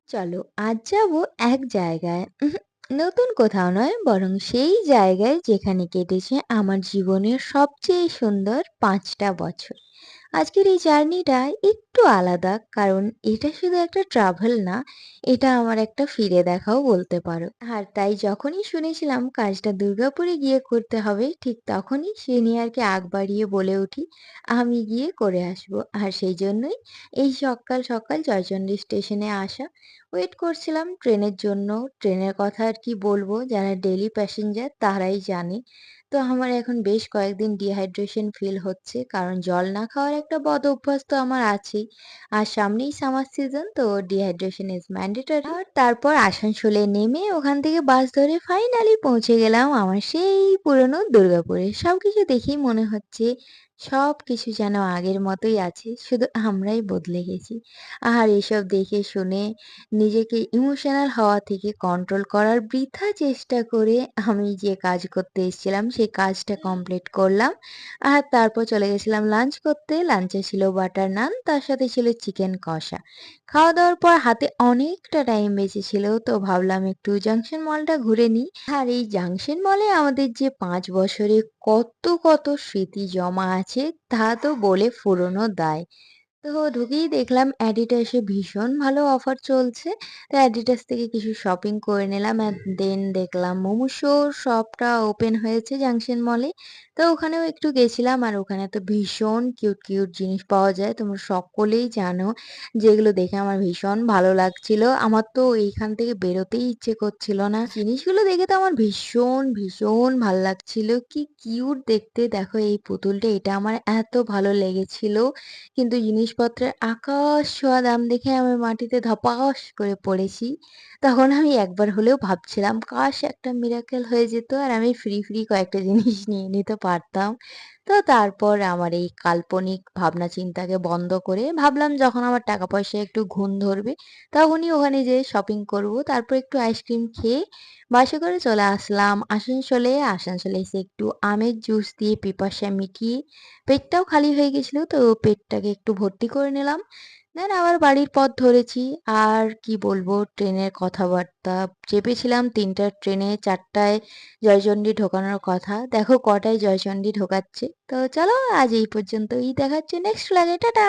চলো আজ যাবো এক জায়গায় নতুন কোথাও নয় বরং সেই জায়গায় যেখানে কেটেছে আমার জীবনের সবচেয়ে সুন্দর 5টা বছর। আজকের এই জার্নিটা একটু আলাদা কারণ এটা শুধু একটা ট্রাভেল না, এটা আমার একটা ফিরে দেখাও বলতে পারো। আর তাই যখনই শুনেছিলাম কাজটা দুর্গাপুরে গিয়ে করতে হবে ঠিক তখনই সিনিয়রকে আগ বাড়িয়ে বলে উঠি আমি গিয়ে করে আসবো। আর সেই জন্যই এই সকাল সকাল জয়চণ্ডী স্টেশনে আসা। ওয়েট করছিলাম ট্রেনের জন্য। ট্রেনের কথা আর কি বলবো, যারা ডেইলি প্যাসেঞ্জার তারাই জানে। তো আমার এখন বেশ কয়েকদিন ডিহাইড্রেশন ফিল হচ্ছে কারণ জল না খাওয়ার একটা বদ অভ্যাস তো আমার আছেই। আর সামনেই সামার সিজন, তো ডিহাইড্রেশন ইজ ম্যান্ডেটরি। আর তারপর আসানসোলে নেমে ওখান থেকে বাস ধরে ফাইনালি পৌঁছে গেলাম আমার সেই পুরনো দুর্গাপুরে। সবকিছু দেখেই মনে হচ্ছে সবকিছু যেন আগের মতোই আছে, শুধু আমরাই বদলে গেছি। আর এসব দেখে শুনে নিজেকে ইমোশনাল হওয়া থেকে কন্ট্রোল করার বৃথা চেষ্টা করে আমি যে কাজ করতে এসেছিলাম সেই কাজটা কমপ্লিট করলাম। আর তারপর চলে গেছিলাম লাঞ্চ করতে। লাঞ্চে ছিল বাটার নান, তার সাথে ছিল চিকেন কষা। খাওয়া দাওয়ার পর হাতে অনেকটা টাইম বেঁচেছিল, তো ভাবলাম একটু জাংশন মলটা ঘুরে নিই। আর এই জাংশন মলে আমাদের যে 5 বছরে কত কত স্মৃতি জমা আছে তা তো বলে ফুরোনো দায়। তো ঢুকেই দেখলাম অ্যাডিডাসে ভীষণ ভালো অফার চলছে। তো অ্যাডিডাস থেকে কিছু শপিং করে নিলাম অ্যান্ড দেন দেখলাম মোমোসোর শপটা ওপেন হয়েছে জাংশন মলে। তো ওখানেও একটু গেছিলাম আর ওখানে তো ভীষণ কিউট কিউট জিনিস পাওয়া যায়, তোমরা সকলেই জানো, যেগুলো দেখে আমার ভীষণ ভালো লাগছিল। আমার তো এইখান থেকে বেরোতেই ইচ্ছে করছিল না। জিনিসগুলো দেখে তো আমার ভীষণ ভীষণ ভাল লাগছিল, কি কিউট দেখতে দেখো এই পুতুলটা, এটা আমার এত ভালো লেগেছিল। কিন্তু জিনিসপত্রের আকাশ ছোঁয়া দাম দেখে আমি মাটিতে ধপাস করে পড়েছি। তখন আমি একবার হলেও ভাবছিলাম কাশ একটা মিরাকেল হয়ে যেত আর আমি ফ্রি ফ্রি কয়েকটা জিনিস নিয়ে নিতে পারতাম। তো তারপর আমার এই কাল্পনিক ভাবনা চিন্তাকে বন্ধ করে ভাবলাম যখন আমার টাকা পয়সা একটু ঘুণ ধরবে তখনই ওখানে যেয়ে শপিং করব। তারপর একটু আইসক্রিম খেয়ে বাসে করে চলে আসলাম আসানসোলে। আসানসোলে এসে একটু আমের জুস দিয়ে পিপাসা মিটিয়ে পেটটাও খালি হয়ে গেছিল, তো পেটটাকে একটু ভর্তি করে নিলাম। দেন আবার বাড়ির পথ ধরেছি। আর কি বলবো, ট্রেনের কথাবার্তা। চেপেছিলাম ৩টার ট্রেনে, ৪টায় জয়চণ্ডী ঢোকানোর কথা। দেখো কটায় জয়চণ্ডী ঢোকাচ্ছে। তো চলো আজ এই পর্যন্তই, দেখা হচ্ছে নেক্সট ফ্ল্যাগে। টাটা।